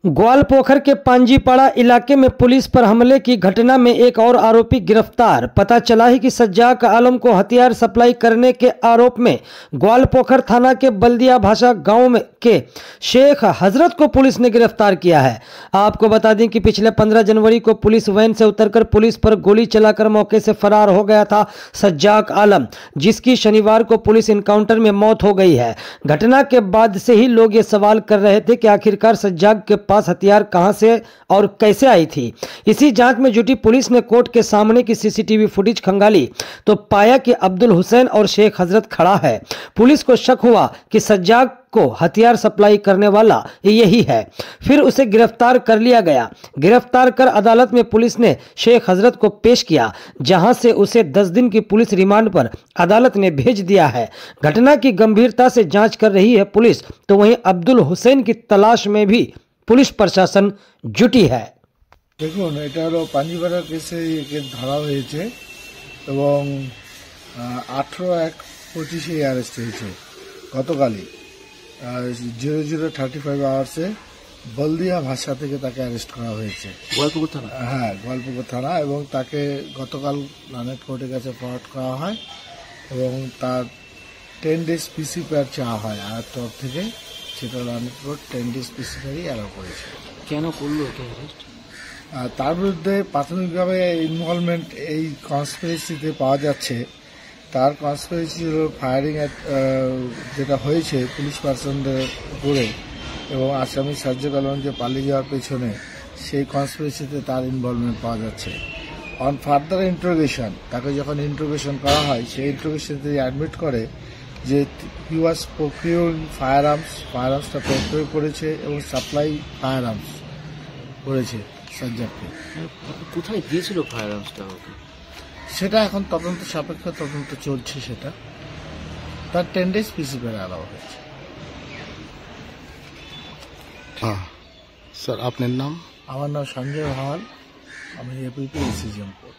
ग्वालपोखर के पांजीपाड़ा इलाके में पुलिस पर हमले की घटना में एक और आरोपी गिरफ्तार। पता चला है कि सज्जाक आलम को हथियार सप्लाई करने के आरोप में ग्वालपोखर थाना के बल्दिया भाषा गांव में के शेख हजरत को पुलिस ने गिरफ्तार किया है। आपको बता दें कि पिछले 15 जनवरी को पुलिस वैन से उतरकर पुलिस पर गोली चलाकर मौके से फरार हो गया था सज्जाक आलम, जिसकी शनिवार को पुलिस इनकाउंटर में मौत हो गई है। घटना के बाद से ही लोग ये सवाल कर रहे थे कि आखिरकार सज्जाक के पास हथियार कहां से और कैसे आई थी। इसी जांच में जुटी पुलिस ने कोर्ट के सामने की सीसीटीवी फुटेज खंगाली तो पाया कि अब्दुल हुसैन और शेख हजरत खड़ा है। पुलिस को शक हुआ कि सज्जाक को हथियार सप्लाई करने वाला यही है, फिर उसे गिरफ्तार कर लिया गया। गिरफ्तार कर अदालत में पुलिस ने शेख हजरत को पेश किया, जहां से उसे 10 दिन की पुलिस रिमांड पर अदालत ने भेज दिया है। घटना की गंभीरता से जांच कर रही है पुलिस, तो वहीं अब्दुल हुसैन की तलाश में भी पुलिश प्रशासन जुटी है। দেখুন, এটা হলো পাঞ্জিপাড়া কেসে একে ধরা হয়েছে এবং 18/1/25 অ্যারেস্ট হয়েছে গতকালই 00:35 আওয়ার্সে বলদিয়া ভাষা থেকে তাকে অ্যারেস্ট করা হয়েছে গোয়ালপুকুর থানা। হ্যাঁ, গোয়ালপুকুর থানা, এবং তাকে গতকাল লানেট কোর্টের কাছে ফরওয়ার্ড করা হয় এবং তার 10 ডেজ পিসি পেয়ার চাওয়া হয় আর তরফ থেকে, সেটা লানেট কোর্ট 10 ডেজ পিসি পেয়ারই অ্যালাউ করেছে। কেন করলো ওকে অ্যারেস্ট? তার বিরুদ্ধে প্রাথমিকভাবে ইনভলভমেন্ট এই কনস্পিরেসিতে পাওয়া যাচ্ছে। তার কনস্পিরেসি হল ফায়ারিং যেটা হয়েছে পুলিশ পার্সনদের উপরে এবং আসামি সাজ্জাক আলম যে পালিয়ে যাওয়ার পেছনে, সেই কনস্পিরেসিতে তার ইনভলভমেন্ট পাওয়া যাচ্ছে। অন ফার্দার ইন্টারোগেশন, তাকে যখন ইন্টারোগেশন করা হয়, সেই ইন্টারোগেশনে তিনি অ্যাডমিট করে যে হি ওয়াজ প্রকিউরিং ফায়ারআর্মসটা প্রক্রিয় করেছে এবং সাপ্লাই ফায়ারআর্মস করেছে সজ্জাককে। কোথায় দিয়েছিল ফায়ারআর্মসটা ওকে? সেটা এখন তদন্ত সাপেক্ষ তদন্ত চলছে। সেটা তার 10 ডেজ পিসি পেয়ার অ্যালাউ হয়েছে। স্যার, আপনার নাম? আমার নাম সঞ্জয় ভাওয়াল, আমি এপিপি এসিজিএম কোর্ট।